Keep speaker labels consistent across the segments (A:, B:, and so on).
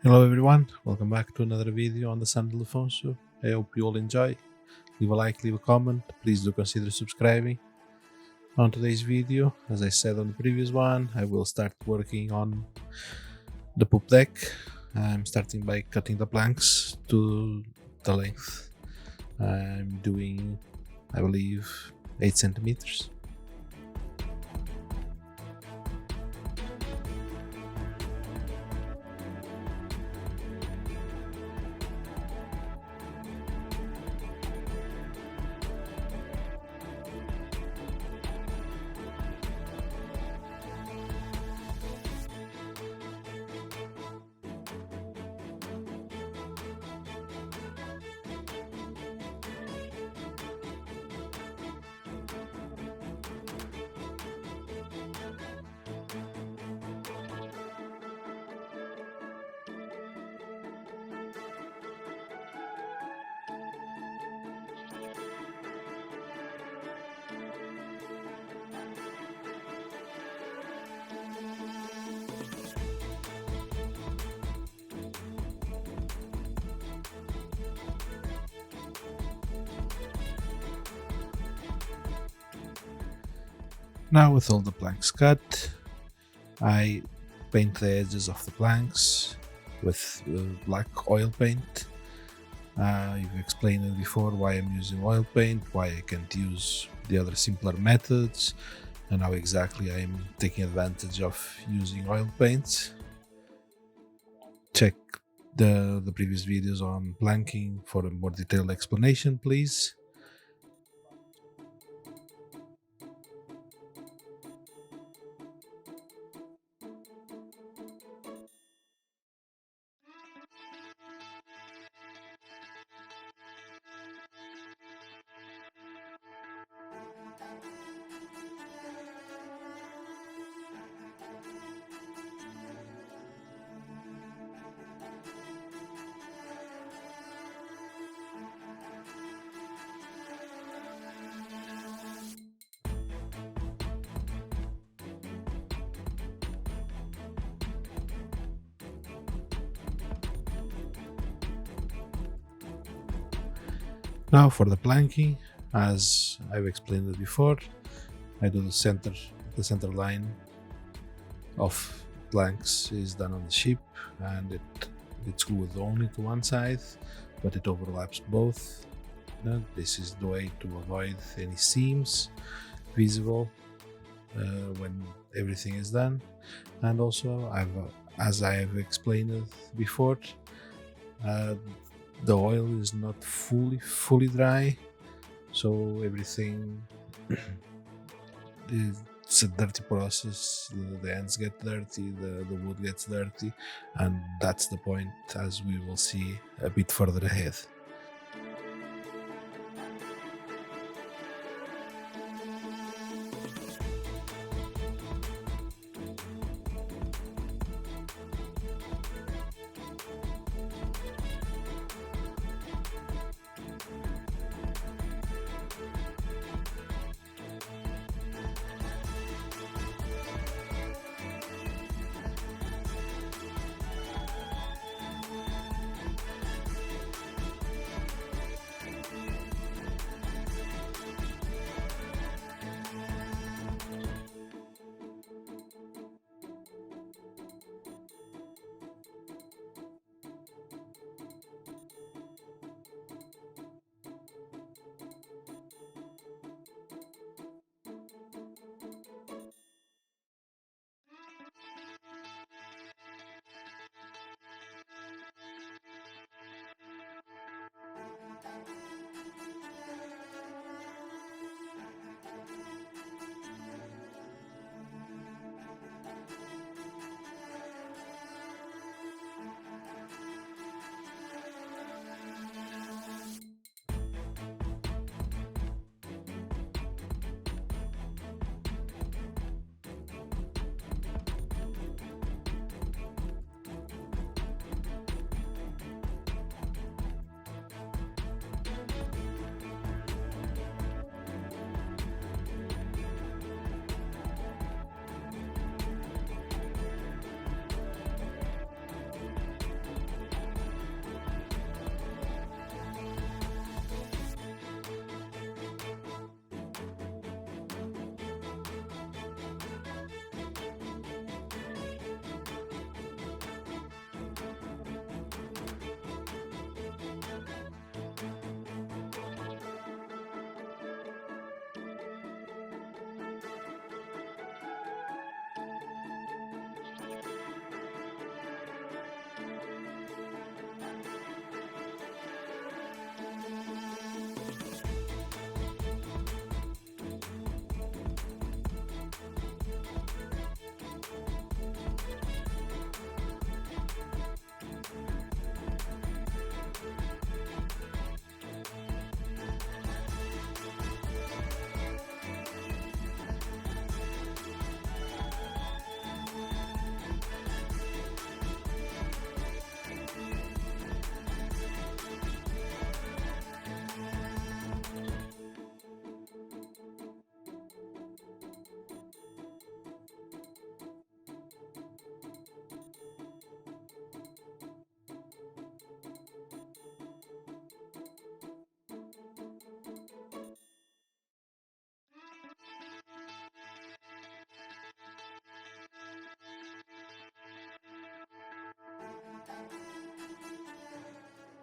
A: Hello everyone, welcome back to another video on the San Ildefonso. I hope you all enjoy. Leave a like, leave a comment, please do consider subscribing. On today's video, as I said on the previous one, I will start working on the poop deck. I'm starting by cutting the planks to the length. I'm doing, I believe, 8 centimeters. Now with all the planks cut, I paint the edges of the planks with black oil paint. I've explained it before why I'm using oil paint, why I can't use the other simpler methods, and how exactly I'm taking advantage of using oil paints. Check the previous videos on planking for a more detailed explanation, please. Now for the planking, as I've explained it before, I do the center line of planks is done on the ship, and it's glued only to one side, but it overlaps both. This is the way to avoid any seams visible when everything is done. And also, as I have explained it before, the oil is not fully dry, so everything it's a dirty process. The ends get dirty, the wood gets dirty, and that's the point, as we will see a bit further ahead.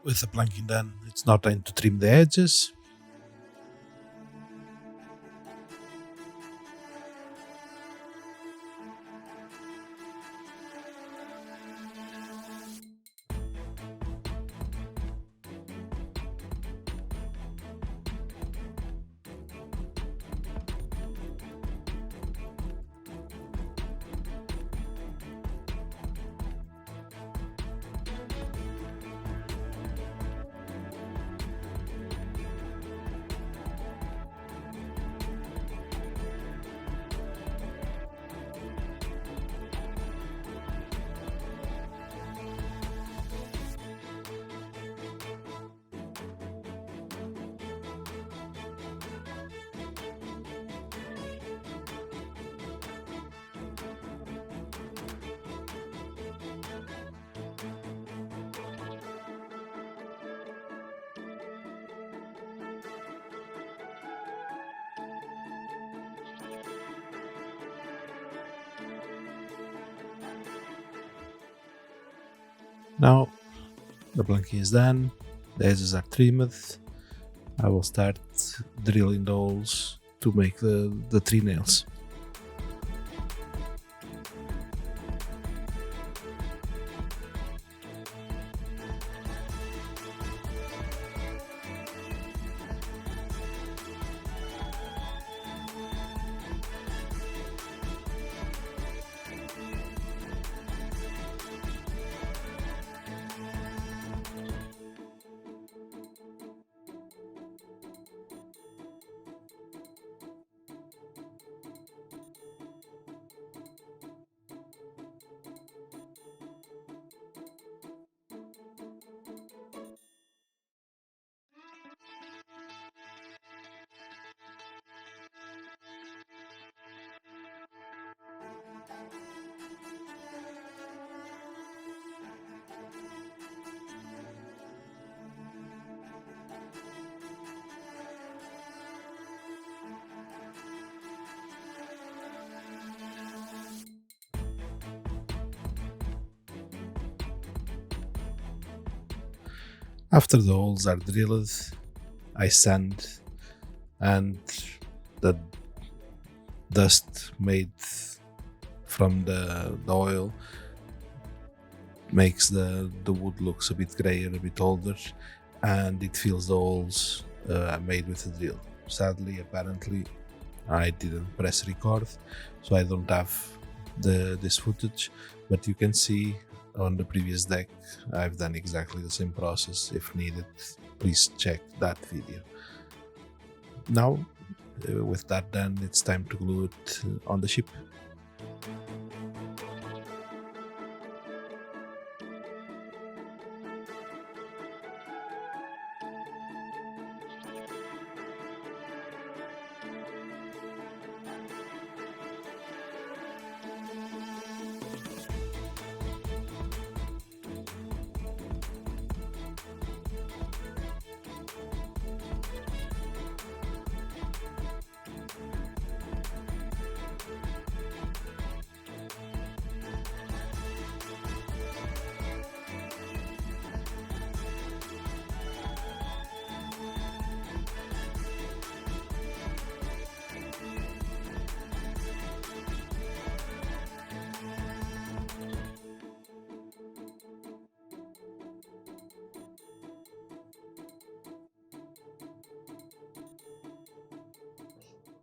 A: With the planking done, it's now time to trim the edges. Now the planking is done, the edges are trimmed. I will start drilling the holes to make the tree nails. After the holes are drilled, I sand, and the dust made from the oil makes the wood looks a bit grayer, a bit older, and it fills the holes made with the drill. Sadly, apparently, I didn't press record, so I don't have this footage, but you can see on the previous deck I've done exactly the same process. If needed, please check that video. Now with that done, it's time to glue it on the ship.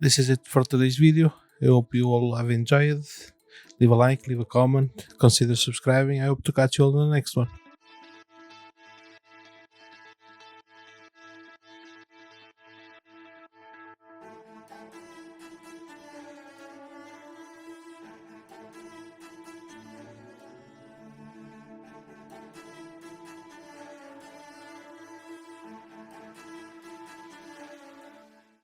A: This is it for today's video. I hope you all have enjoyed. Leave a like, leave a comment, consider subscribing. I hope to catch you all in the next one.